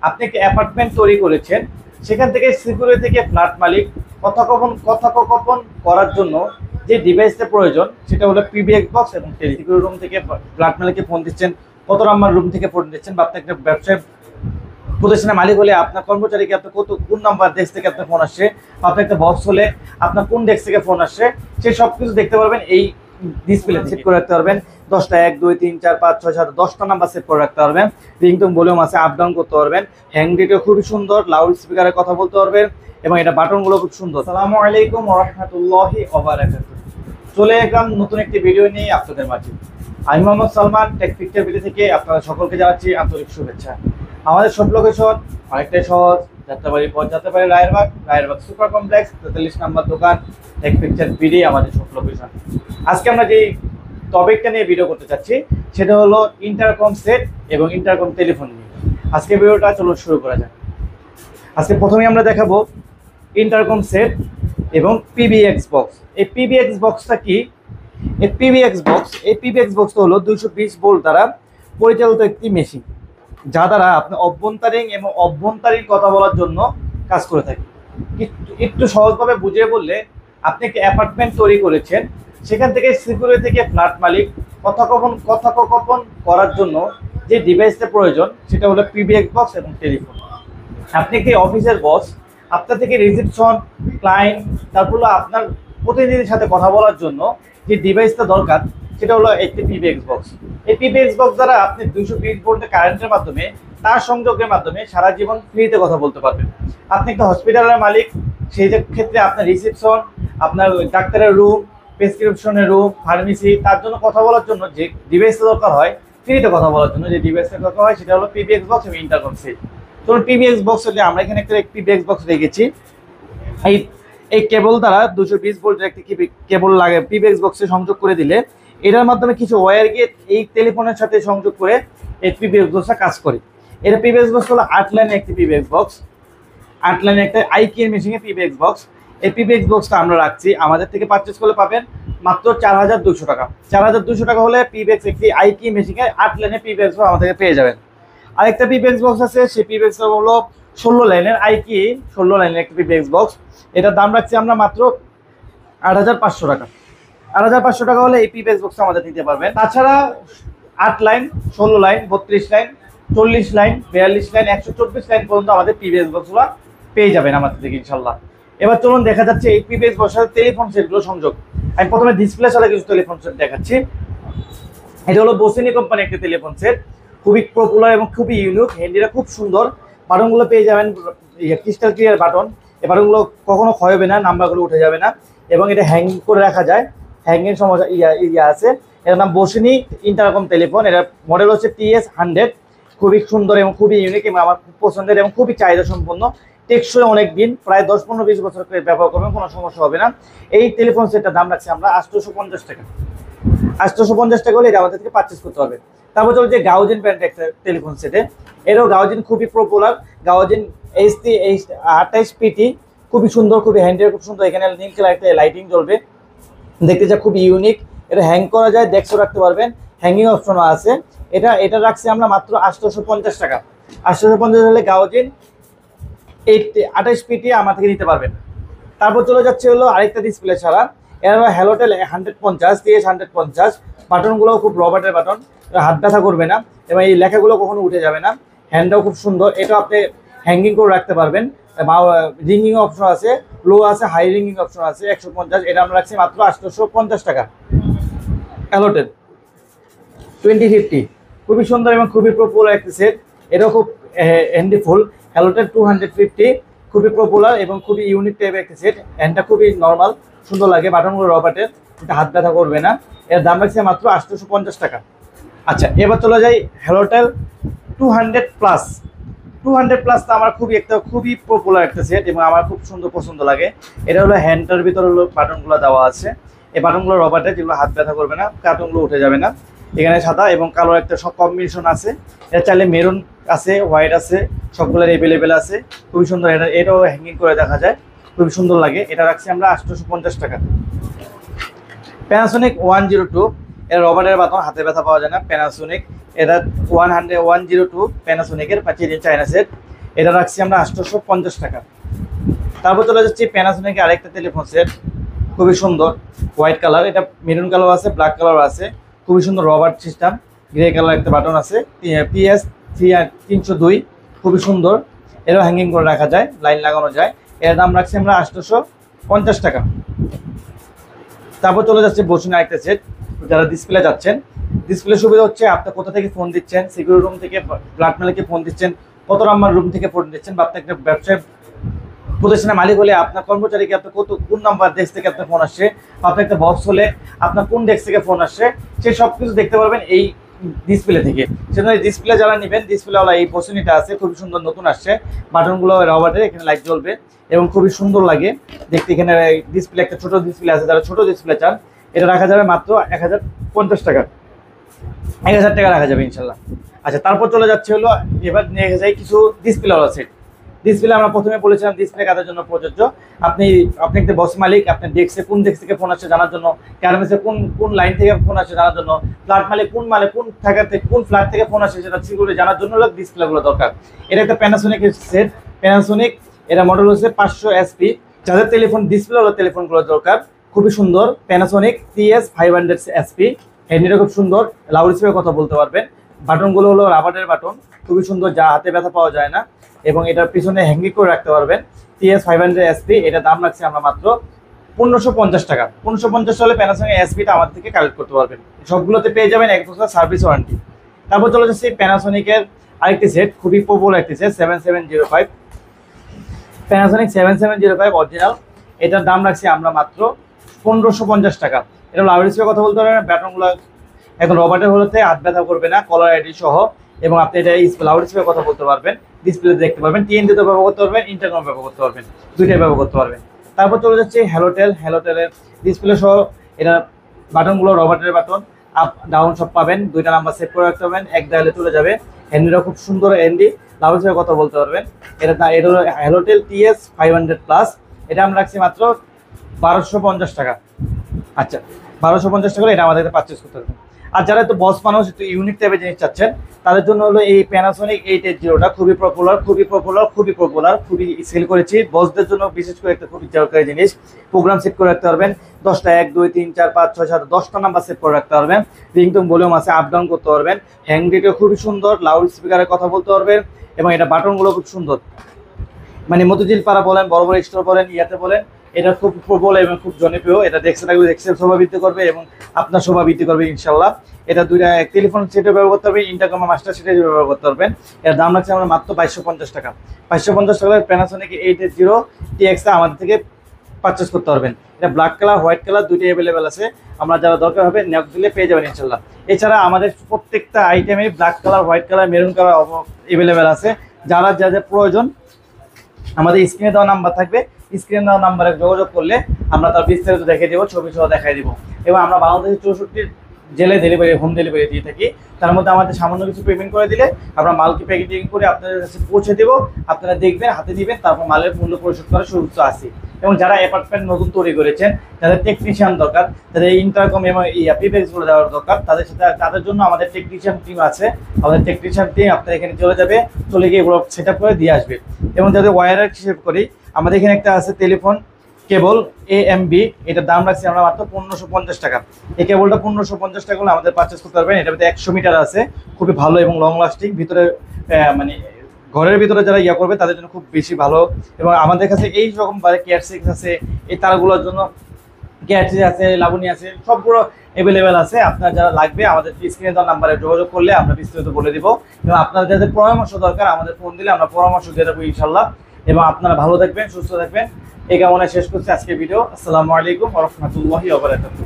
আপনি একটি অ্যাপার্টমেন্ট তৈরি করেছেন, সেখান থেকে সিকিউরিটি থেকে ফ্ল্যাট মালিক কথোপকথন করার জন্য যে ডিভাইসটা প্রয়োজন সেটা হলো পিবিএক্স বক্স এবং সিকিউরিটি রুম থেকে ফ্ল্যাট মালিককে ফোন দিচ্ছেন, কত নাম্বার রুম থেকে ফোন দিচ্ছেন, বা আপনি একটা ব্যবসায় প্রতিষ্ঠানের মালিক হলে আপনার কর্মচারীকে আপনার কোন নাম্বার ডেস্ক থেকে আপনার ফোন আসছে, আপনি একটা বক্স হলে আপনার কোন ডেস্ক থেকে ফোন আসছে, সেই সব কিছু দেখতে পারবেন। এই ডিসপ্লে সেট করে রাখতে পারবেন 10টা 1 2 3 4 5 6 7 10টা নাম্বার সেট করে রাখতে পারবেন। রিংটোন ভলিউম আছে, আপ ডাউন করতে পারবেন। হ্যান্ড রেটও খুবই সুন্দর, লাউড স্পিকারে কথা বলতে পারবেন এবং এটা বাটনগুলো খুব সুন্দর। আসসালামু আলাইকুম ওয়া রাহমাতুল্লাহি ওয়া বারাকাতুহু। চলে এলাম নতুন একটি ভিডিও নিয়ে আপনাদের মাঝে। আমি Mohammad Salman, tech picture video থেকে আপনাদের সকলকে জানাচ্ছি আন্তরিক শুভেচ্ছা। আমাদের সব লোকেশন অনেকটাই সহজ, যাত্রাবাড়ি পথ, যাত্রাবাড়ি রায়েরবাগ সুপার কমপ্লেক্স 43 নম্বর দোকান, টেক পিকচার ভিডিও আমাদের সব লোকেশন। আজকে আমরা যে টপিকটা নিয়ে ভিডিও করতে চাচ্ছি সেটা হলো ইন্টারকম সেট এবং ইন্টারকম টেলিফোন নিয়ে। আজকে ভিডিওটা চলো শুরু করা যাক। আজকে প্রথমেই আমরা দেখাবো ইন্টারকম সেট এবং পিবিএক্স বক্স। এই পিবিএক্স বক্সটা কি? এই পিবিএক্স বক্সটা হলো 220 ভোল্ট দ্বারা পরিচালিত একটি মেশিন, যা দ্বারা আপনি অভ্যন্তরীণ কথা বলার জন্য কাজ করে থাকে। একটু সহজভাবে বুঝিয়ে বললে, আপনি একটি অ্যাপার্টমেন্ট তৈরি করেছেন, সেখান থেকে সিকিউরিটি থেকে ফ্ল্যাট মালিক কথোপকথন করার জন্য যে ডিভাইসটা প্রয়োজন সেটা হলো পিবিএক্স বক্স এবং টেলিফোন। আপনি একটি অফিসের বস, আপনার থেকে রিসিপশন, ক্লায়েন্ট, তারপর হলো আপনার প্রতিনিধির সাথে কথা বলার জন্য যে ডিভাইসটা দরকার সেটা হলো একটি পিবিএক্স বক্স। এই পিবিএক্স বক্স দ্বারা আপনি 220 ভোল্টের কারেন্টের মাধ্যমে, তার সংযোগের মাধ্যমে সারা জীবন ফ্রিতে কথা বলতে পারবেন। আপনি একটা হসপিটালের মালিক, সেই ক্ষেত্রে আপনার রিসিপশন, আপনার ডাক্তারের রুম, প্রেসক্রিপশনের রুম, ফার্মেসি, তার জন্য কথা বলার জন্য যে ডিভাইসটা দরকার হয়, ফ্রিতে কথা বলার জন্য যে ডিভাইসটা দরকার হয় সেটা হলো পিবিএক্স বক্স এবং ইন্টারকম সেট। ধরুন পিবিএক্স বক্স হলে আমরা এখানে একটা পিবিএক্স বক্স রেখেছি। এই কেবল দ্বারা 220 ভোল্টের একটি কেবল লাগে পিবিএক্স বক্সে সংযোগ করে দিলে, এটার মাধ্যমে কিছু ওয়্যার গিয়ে এই টেলিফোনের সাথে সংযোগ করে এই পিবিএক্স বক্সটা কাজ করে। এটা পিবিএক্স বক্স হলো 8 লাইনের একটি পিবিএক্স বক্স, 8 লাইনের একটা আইকির মেশিনের পিবিএক্স বক্স। এই পিবিএক্স বক্সটা আমরা রাখছি, আমাদের থেকে পারচেজ করলে পাবেন মাত্র 4200 টাকা। 4200 টাকা হলে পিবিএক্স একটি আইকি মেশিনের 8 লাইনের পিবিএক্স বক্স আমাদের পেয়ে যাবেন। আরেকটা পিবিএক্স বক্স আছে, সেই পিবিএক্স হলো 16 লাইনের আইকি 16 লাইনের একটি পিবিএক্স বক্স। এটার দাম রাখছি আমরা মাত্র 8500 টাকা। 8500 টাকা হলে এই পিবিএক্স বক্স আমাদের নিতে পারবেন। তাছাড়া 8 line, 16 line, 32 line, 40 line, 42 line, 124 line পর্যন্ত আমাদের পিবিএক্স বক্সগুলো পেয়ে যাবেন আমাদের থেকে ইনশাল্লাহ। এবার চলুন দেখা যাচ্ছে এই পিবিএক্স বক্সের সাথে টেলিফোন সেটগুলো সংযোগ। আমি প্রথমে ডিসপ্লে ছাড়া কিছু টেলিফোন সেট দেখাচ্ছি। এটা হলো বোসিনি কোম্পানি একটি টেলিফোন সেট, খুবই পপুলার এবং খুবই ইউনিক। হ্যান্ডিটা খুব সুন্দর, বাটনগুলো পেয়ে যাবেন ক্রিস্টাল ক্লিয়ার বাটন। এই বাটনগুলো কখনো ক্ষয় হবে না, নাম্বারগুলো উঠে যাবে না এবং এটা হ্যাং করে রাখা যায়, হ্যাংয়ের সমস্যা ইয়া আছে। এটার নাম বোসিনি ইন্টারকম টেলিফোন। এটার মডেল হচ্ছে TS100। খুবই সুন্দর এবং খুবই ইউনিক এবং আমার খুব পছন্দের এবং খুবই চাহিদা সম্পন্ন। টেকসই অনেক দিন, প্রায় 10-15-20 বছর ব্যবহার করবেন, কোনো সমস্যা হবে না। এই টেলিফোন সেটটার দাম রাখছি আমরা 850 টাকা। 850 টাকা হলে এটা আমাদের থেকে পারচেস করতে হবে। তারপর চলছে গাউজিন ব্র্যান্ড একটা টেলিফোন সেটে। এরও গাউজিন খুবই পপুলার, গাউজিন HT28PT, খুবই সুন্দর, খুবই হ্যান্ডেল খুব সুন্দর। এখানে নীল কালার একটা লাইটিং জ্বলবে, দেখতে যা খুবই ইউনিক। এটা হ্যাং করা যায়, ডেস্কও রাখতে পারবেন, হ্যাঙ্গিং অপশনও আছে। এটা রাখছি আমরা মাত্র 850 টাকা। 850 হলে গাউজিন 28PT আমার থেকে নিতে পারবেন। তারপর চলে যাচ্ছে হলো আরেকটা ডিসপ্লে ছাড়া, এর হলো হ্যালোটেল 150 TS150। বাটনগুলো খুব রবার্টের বাটন, হাত ব্যথা করবে না এবং এই লেখাগুলো কখনো উঠে যাবে না। হ্যান্ডটাও খুব সুন্দর, এটা আপনি হ্যাঙ্গিং করে রাখতে পারবেন। রিঙ্গিং অপশন আছে, লো আছে, হাই রিঙ্গিং অপশন আছে। 150, এটা আমরা রাখছি মাত্র 850 টাকা। হ্যালোটেল 2050, খুবই সুন্দর এবং খুবই পপুলার একটি সেট। এটাও খুব হ্যান্ডিফুল। হ্যালোটেল 250, খুবই পপুলার এবং খুবই ইউনিক টাইপের একটি সেট। হ্যান্ডটা খুবই নর্মাল, সুন্দর লাগে, বাটনগুলো রবার্টের, এটা হাত ব্যথা করবে না। এর দাম রাখছে মাত্র 850 টাকা। আচ্ছা, এবার চলে যাই হ্যালোটেল 200+। 200+ আমার খুবই পপুলার একটা সেট এবং আমার খুব সুন্দর পছন্দ লাগে। এটা হলো হ্যান্ডটার ভিতরে হলো বাটনগুলো দেওয়া আছে। এই বাটনগুলো রবার্টের, যেগুলো হাত ব্যথা করবে না, কার্টনগুলো উঠে যাবে না। এখানে সাদা এবং কালো একটা সব কম্বিনেশন আছে। এটা চাইলে মেরুন আছে, হোয়াইট আছে, সবগুলোর অ্যাভেলেবেল আছে। খুবই সুন্দর, এটাও হ্যাঙ্গিং করে দেখা যায়, খুবই সুন্দর লাগে। এটা রাখছি আমরা 850 টাকা। প্যানাসোনিক 102, এর রবার্টের বাটন, হাতে ব্যথা পাওয়া যায় না। প্যানাসোনিক এটা 102 প্যানাসোনিকের 5 চায়না সেট। এটা রাখছি আমরা 850 টাকা। তারপর চলে যাচ্ছি প্যানাসোনিকের আরেকটা টেলিফোন সেট, খুবই সুন্দর হোয়াইট কালার, এটা মেরুন কালার আছে, ব্ল্যাক কালার আছে, খুবই সুন্দর রবার সিস্টেম, গ্রে কালার একটা বাটন আছে, PS 302, খুবই সুন্দর। এরও হ্যাঙ্গিং করে রাখা যায়, লাইন লাগানো যায়। এর দাম রাখছি আমরা 850 টাকা। তারপর চলে যাচ্ছে বসুন আরেকটা সেট, যারা ডিসপ্লে যাচ্ছেন, ডিসপ্লে সুবিধা হচ্ছে আপনি কোথা থেকে ফোন দিচ্ছেন, সিকিউরিটি রুম থেকে, ব্লাড মেলাকে ফোন দিচ্ছেন, কত নাম্বার রুম থেকে ফোন দিচ্ছেন, বা আপনি একটা ব্যবসায় প্রতিষ্ঠানের মালিক হলে আপনার কর্মচারীকে আপনার কোন নাম্বার ডেস্ক থেকে আপনার ফোন আসছে, আপনি একটা বক্স হলে আপনার কোন ডেস্ক থেকে ফোন আসছে, সে সব কিছু দেখতে পারবেন এই ডিসপ্লে থেকে। সেজন্য এই ডিসপ্লে যারা নেবেন, ডিসপ্লেওয়ালা এই পছনিটা আছে, খুবই সুন্দর, নতুন আসছে, বাটনগুলো রবারের, এখানে লাইট জ্বলবে এবং খুবই সুন্দর লাগে দেখতে। এখানে ডিসপ্লে একটা ছোট ডিসপ্লে আছে, যারা ছোট ডিসপ্লে চান এটা রাখা যাবে মাত্র 1050 টাকা, 1000 টাকা রাখা যাবে ইনশাল্লাহ। আচ্ছা, তারপর চলে যাচ্ছে হলো, এবার নিয়ে যাই কিছু ডিসপ্লেওয়ালা সেট। ডিসপ্লে আমরা প্রথমে বলেছিলাম ডিসপ্লে কাদের জন্য প্রযোজ্য। আপনি একটা বস মালিক, আপনার ডেস্কে কোন ডেস্ক থেকে ফোন আসছে জানার জন্য, গার্মেন্টসে কোন লাইন থেকে ফোন আসছে জানার জন্য, ফ্ল্যাট মালিক কোন কোন ফ্ল্যাট থেকে ফোন আসছে সেটা সিকিউরিটি জানার জন্য ডিসপ্লেগুলো দরকার। এটা একটা প্যানাসোনিকের সেট, প্যানাসোনিক, এটা মডেল হচ্ছে 500 SP। যাদের টেলিফোন ডিসপ্লে হলো টেলিফোনগুলো দরকার, খুবই সুন্দর প্যানাসোনিক TS 500 SP। হ্যান্ডিটা খুব সুন্দর, লাউড স্পিকারে কথা বলতে পারবেন। বাটনগুলো হলো রাবারের বাটন, খুবই সুন্দর, যা হাতে ব্যথা পাওয়া যায় না, এবং এটার পিছনে হ্যাঙ্গিং করে রাখতে পারবেন। TS 500 SP, এটা দাম রাখছি আমরা মাত্র 1550 টাকা। 1550 হলে প্যানাসোনিক SPটা আমাদের থেকে কালেক্ট করতে পারবেন। সবগুলোতে পেয়ে যাবেন 1 বছর সার্ভিস ওয়ারেন্টি। তারপর চলে যাচ্ছে প্যানাসোনিকের আরেকটি সেট, খুবই পপুলার একটি সেট, 7705, প্যানাসোনিক 7705 অরিজিনাল। এটার দাম রাখছি আমরা মাত্র 1550 টাকা। এটা লাউড স্পিকারে কথা বলতে পারবেন, ব্যাটনগুলো এখন রবার্টের হলোতে হাত ব্যথা করবে না, কলার আইডি সহ, এবং আপনি এটা লাউড স্পিকারে কথা বলতে পারবেন, ডিসপ্লে দেখতে পারবেন, TNT তে ব্যবহার করতে পারবেন, ইন্টারকম ব্যবহার করতে পারবেন, দুইটাই ব্যবহার করতে পারবেন। তারপর চলে যাচ্ছে হ্যালোটেলের ডিসপ্লে সহ, এটা বাটনগুলো রবার্টের বাটন, আপ ডাউন সব পাবেন, দুইটা নাম্বার সেভ করে রাখতে পারবেন, এক ডায়ালে চলে যাবে। হ্যান্ডিটা খুব সুন্দর হ্যান্ডি, লাউড স্পিকারে কথা বলতে পারবেন। এটা হলো হ্যালোটেল TS 500+, এটা আমরা রাখছি মাত্র 1250 টাকা। আচ্ছা, 1250 টাকা এটা আমাদের পারচেস করতে পারবেন। আর যারা একটু বস মানুষ, একটু ইউনিক টাইপের জিনিস চাচ্ছেন, তাদের জন্য হলো এই প্যানাসোনিক 880টা খুবই পপুলার, খুবই সেল করেছি। বসদের জন্য বিশেষ করে একটা খুবই দরকারি জিনিস, প্রোগ্রাম সেট করে রাখতে পারবেন, 10টা 1 2 3 4 5 6 7 10টা নাম্বার সেট করে রাখতে পারবেন, রিংটোন ভলিউম আছে, আপ ডাউন করতে পারবেন, হ্যান্ডিটা খুবই সুন্দর, লাউড স্পিকারে কথা বলতে পারবেন, এবং এটা বাটনগুলো খুব সুন্দর, মানে মতিঝিল পাড়া বলেন, বড় বড় স্টোর বলেন, ইয়াতে বলেন, এটা খুব প্রবল এবং খুব জনপ্রিয়। এটা দেখছে শোভা বৃদ্ধি করবে এবং আপনার শোভা বৃদ্ধি করবে ইনশাল্লাহ। এটা দুইটা টেলিফোন সেটে ব্যবহার করতে পারবেন, ইন্টারকম মাস্টার সেটে ব্যবহার করতে পারবেন। এর দাম রাখছে আমরা মাত্র 2250 টাকা। 2250 টাকায় প্যানাসোনিক 880 TX আমাদের থেকে পারচেস করতে পারবেন। এটা ব্ল্যাক কালার, হোয়াইট কালার দুইটাই অ্যাভেলেবেল আছে, আমরা যারা দরকার হবে নক দিলে পেয়ে যাবেন ইনশাল্লাহ। এছাড়া আমাদের প্রত্যেকটা আইটেমে black colour, white colour, maroon colour available আছে। যারা যাদের প্রয়োজন আমাদের স্ক্রিনে দেওয়া নাম্বার থাকবে, স্ক্রিনে দেওয়া নাম্বারে যোগাযোগ করলে আমরা তার বিস্তারিত দেখে দেবো, ছবি সহ দেখাই দিব। এবং আমরা বাংলাদেশের 64 জেলায় ডেলিভারি, হোম ডেলিভারি দিয়ে থাকি। তার মধ্যে আমাদের সামান্য কিছু পেমেন্ট করে দিলে আমরা মালকে প্যাকেটিং করে আপনাদের কাছে পৌঁছে দেবো, আপনারা দেখবেন, হাতে দিবেন, তারপর মালের মূল্য পরিশোধ করার সুযোগ আছে। এবং যারা অ্যাপার্টমেন্ট নতুন তৈরি করেছেন, যাদের টেকনিশিয়ান দরকার, যাদের ইন্টারকম এবং প্রিপেক্সগুলো দেওয়ার দরকার, তাদের জন্য আমাদের টেকনিশিয়ান টিম আছে। আমাদের টেকনিশিয়ান টিম আপনার এখানে চলে গিয়ে এগুলো সেট আপ করে দিয়ে আসবে। এবং যাদের ওয়্যারের হিসেব করি, আমাদের এখানে একটা আছে টেলিফোন কেবল AMB, এটার দাম রাখছি আমরা মাত্র 1550 টাকা। এই কেবলটা 1550 টাকা হলে আমাদের পারচেস করতে পারবেন। এটার মধ্যে 100 মিটার আছে, খুবই ভালো এবং লং লাস্টিং, ভিতরে মানে ঘরের ভিতরে যারা করবে তাদের জন্য খুব বেশি ভালো। এবং আমাদের কাছে এই রকম KR6 আছে, এই তারগুলোর জন্য KR3 আছে, লাবণী আছে, সবগুলো অ্যাভেলেবেল আছে। আপনার যারা লাগবে আমাদের স্ক্রিনে দেওয়া নাম্বারে যোগাযোগ করলে আমরা বিস্তারিত বলে দিব। এবং আপনার যাদের পরামর্শ দরকার আমাদের ফোন দিলে আমরা পরামর্শ দিয়ে দেবো ইনশাল্লাহ। এবং আপনারা ভালো থাকবেন, সুস্থ থাকবেন, এই কামনায় শেষ করছি আজকের ভিডিও। আসসালামু আলাইকুম ওয়া রাহমাতুল্লাহি ওয়া বারাকাতুহু।